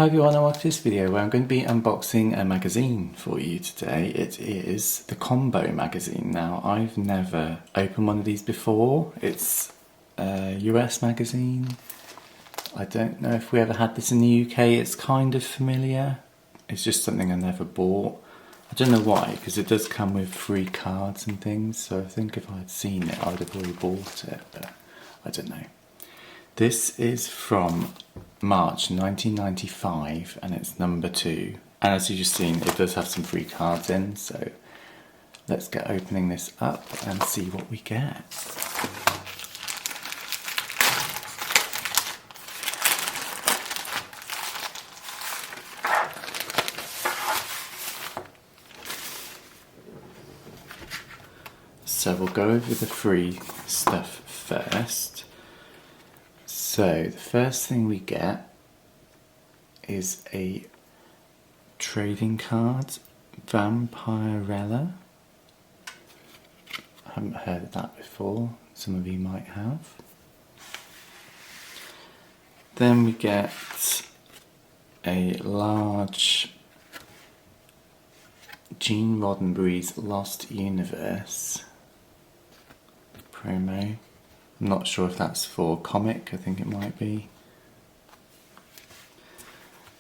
Hi everyone, and welcome to this video where I'm going to be unboxing a magazine for you today. It is the Combo magazine. Now, I've never opened one of these before. It's a US magazine. I don't know if we ever had this in the UK. It's kind of familiar. It's just something I never bought. I don't know why, because it does come with free cards and things, so I think if I had seen it I would have already bought it, but I don't know. This is from March 1995 and it's number 2. And as you've just seen, it does have some free cards in, so let's get opening this up and see what we get. So we'll go over the free stuff first. So the first thing we get is a trading card, Vampirella. I haven't heard of that before, some of you might have. Then we get a large Gene Roddenberry's Lost Universe promo. I'm not sure if that's for comic, I think it might be.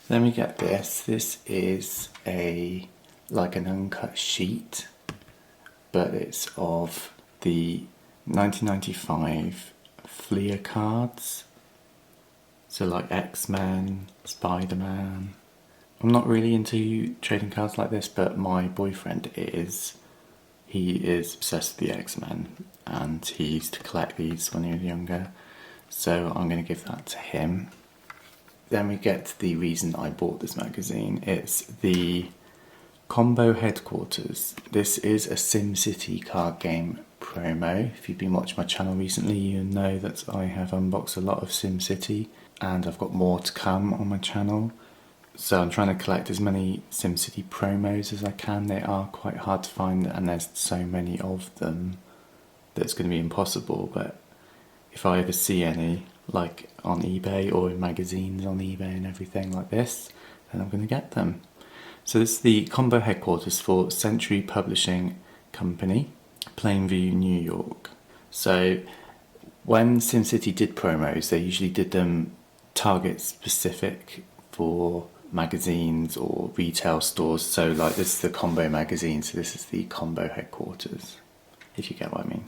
Then we get this. This is like an uncut sheet, but it's of the 1995 Flair cards. So like X-Men, Spider-Man. I'm not really into trading cards like this, but my boyfriend is. He is obsessed with the X-Men and he used to collect these when he was younger, so I'm going to give that to him. Then we get to the reason I bought this magazine. It's the Combo Headquarters. This is a SimCity card game promo. If you've been watching my channel recently, you know that I have unboxed a lot of SimCity and I've got more to come on my channel. So I'm trying to collect as many SimCity promos as I can. They are quite hard to find and there's so many of them that it's going to be impossible, but if I ever see any, like on eBay or in magazines on eBay and everything like this, then I'm going to get them. So this is the Combo Headquarters for Century Publishing Company, Plainview, New York. So when SimCity did promos, they usually did them target specific for magazines or retail stores. So like this is the Combo magazine, so this is the Combo Headquarters, if you get what I mean.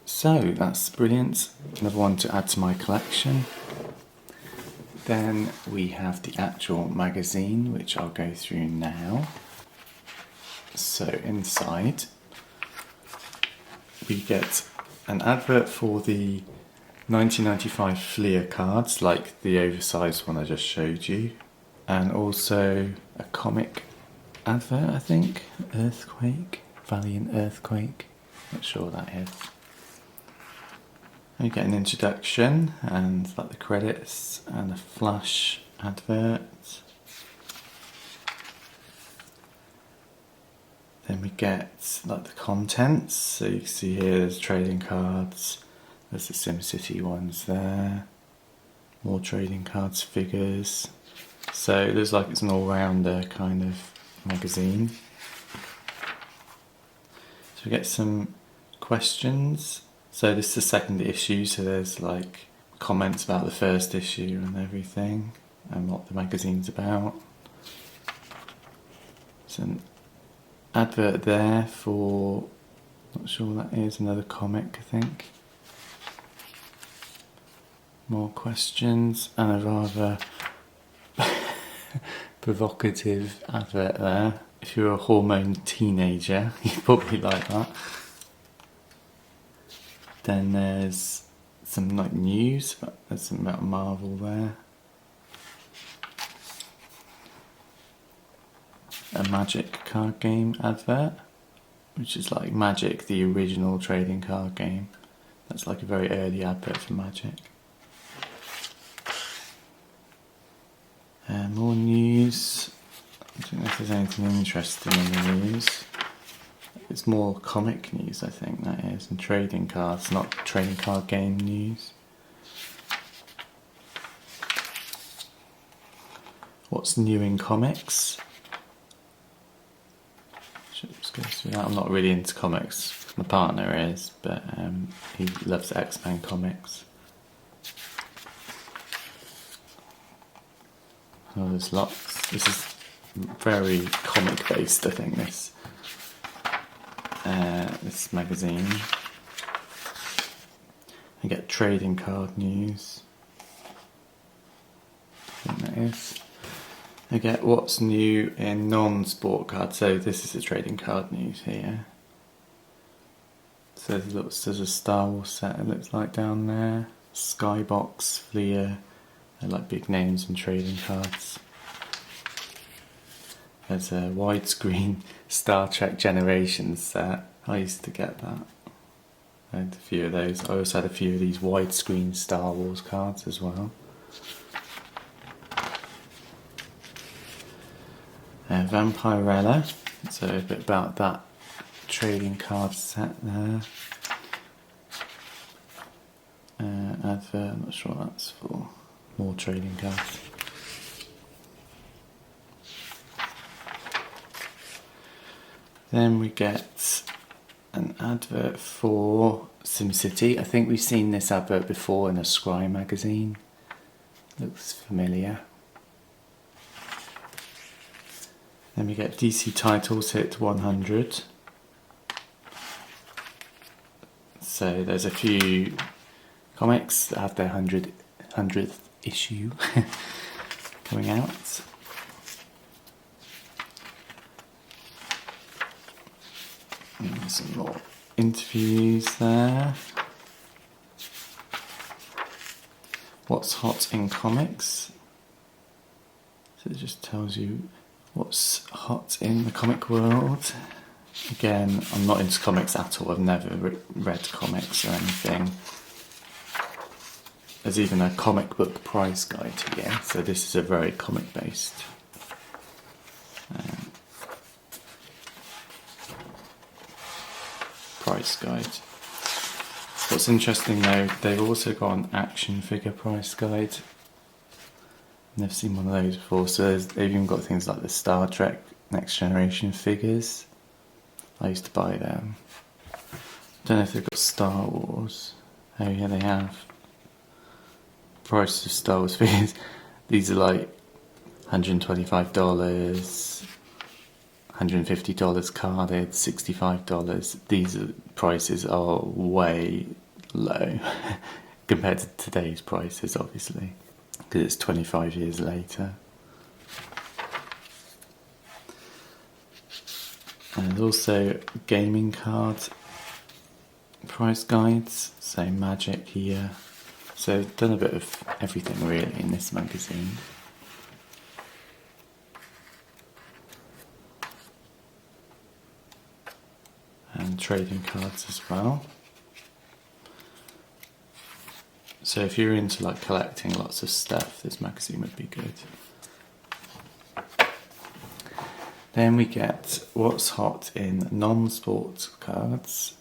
So that's brilliant, another one to add to my collection. Then we have the actual magazine, which I'll go through now. So inside we get an advert for the 1995 Flair cards, like the oversized one I just showed you, and also a comic advert, I think, Earthquake, Valiant Earthquake, not sure what that is. You get an introduction and like the credits and a flash advert. Then we get like the contents, so you can see here there's trading cards, there's the SimCity ones there, more trading cards, figures. So it looks like it's an all-rounder kind of magazine. So we get some questions. So this is the second issue, so there's like comments about the first issue and everything and what the magazine's about. There's an advert there for, not sure what that is, another comic I think. More questions and a rather provocative advert there. If you're a hormone teenager, you probably like that. Then there's some like news, there's some about Marvel there. A Magic card game advert, which is like Magic, the original trading card game. That's like a very early advert for Magic. More news. I don't know if there's anything interesting in the news. It's more comic news, I think that is, and trading cards, not trading card game news. what's new in comics. Just go through that. I'm not really into comics. My partner is, but he loves X-Men comics. Oh, there's lots. This is very comic based, I think, this magazine. I get trading card news. I think that is. I get what's new in non-sport cards. So this is the trading card news here. So there's a Star Wars set, it looks like, down there. Skybox, Flair. They're like big names in trading cards. There's a widescreen Star Trek Generations set. I used to get that. I had a few of those. I also had a few of these widescreen Star Wars cards as well. Vampirella. So a bit about that trading card set there. Advert, I'm not sure what that's for. More trading cards. Then we get an advert for SimCity. I think we've seen this advert before in a Scry magazine. Looks familiar. Then we get DC titles hit 100. So there's a few comics that have their 100th issue coming out. And there's some more interviews there. What's hot in comics? So it just tells you what's hot in the comic world. Again, I'm not into comics at all. I've never read comics or anything. There's even a comic book price guide here, so this is a very comic based price guide. What's interesting though, they've also got an action figure price guide. Never seen one of those before. So they've even got things like the Star Trek Next Generation figures. I used to buy them. Don't know if they've got Star Wars. Oh yeah, they have. Price of Star Wars figures. These are like $125, $150 carded, $65. These prices are way low compared to today's prices, obviously, because it's 25 years later. And there's also gaming card price guides, so Magic here. So I've done a bit of everything really in this magazine. And trading cards as well. So if you're into like collecting lots of stuff, this magazine would be good. Then we get what's hot in non-sport cards.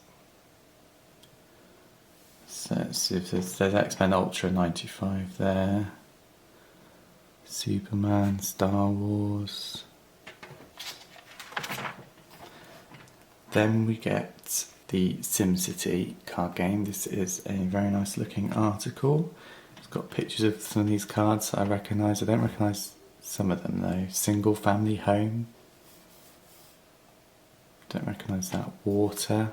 So let's see if there's X-Men Ultra 95 there. Superman, Star Wars. Then we get the SimCity card game. This is a very nice looking article. It's got pictures of some of these cards that I recognise. I don't recognise some of them though. Single Family Home. Don't recognise that. Water.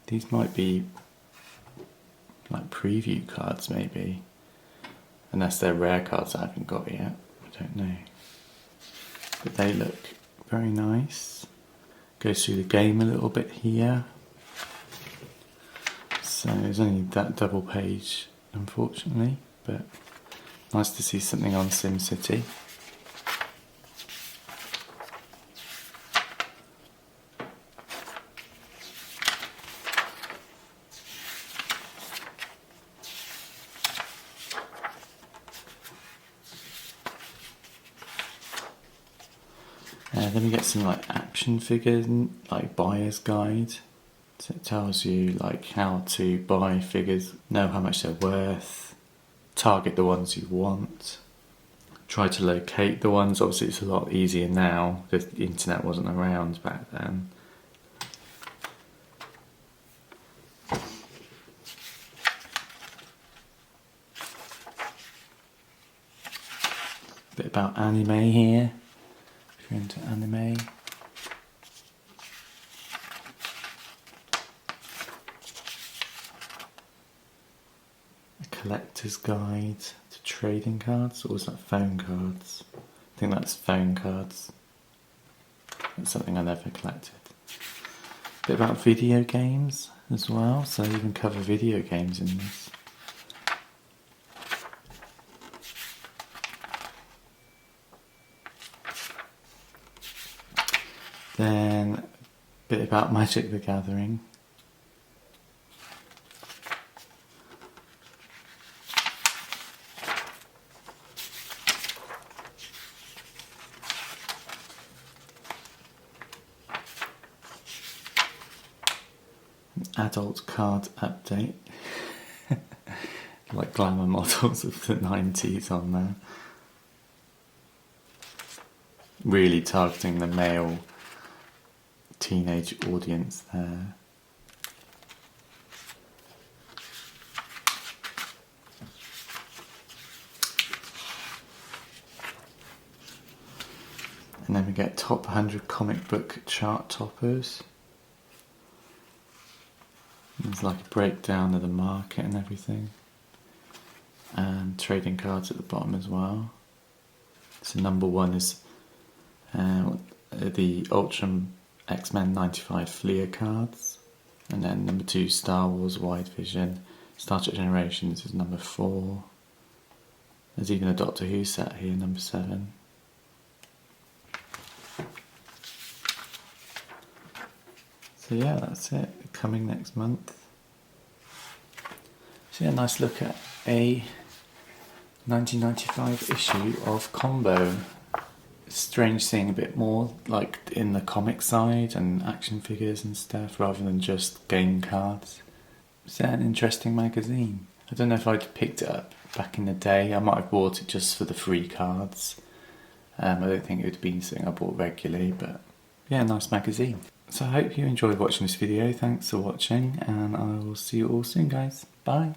These might be like preview cards maybe. Unless they're rare cards I haven't got yet. I don't know. But they look very nice. Goes through the game a little bit here. So there's only that double page, unfortunately, but nice to see something on SimCity. Then we get some like action figures, like buyer's guide. So it tells you like how to buy figures, know how much they're worth, target the ones you want, try to locate the ones. Obviously it's a lot easier now, the internet wasn't around back then. Bit about anime here, if you're into anime. A collector's guide to trading cards, or was that phone cards? I think that's phone cards. That's something I never collected. Bit about video games as well, so I even cover video games in this. Then a bit about Magic the Gathering. Adult card update. Like glamour models of the 90s on there. Really targeting the male teenage audience there. And then we get top 100 comic book chart toppers. There's like a breakdown of the market and everything. And trading cards at the bottom as well. So number 1 is the Ultra X-Men 95 Flair cards. And then number 2, Star Wars Wide Vision. Star Trek Generations is number 4. There's even a Doctor Who set here, number 7. So yeah, that's it. Coming next month. So yeah, nice look at a 1995 issue of Combo. It's strange seeing a bit more like in the comic side and action figures and stuff rather than just game cards. It's an interesting magazine. I don't know if I'd picked it up back in the day. I might have bought it just for the free cards. I don't think it would have been something I bought regularly, but yeah, nice magazine. So I hope you enjoyed watching this video. Thanks for watching, and I will see you all soon, guys. Bye.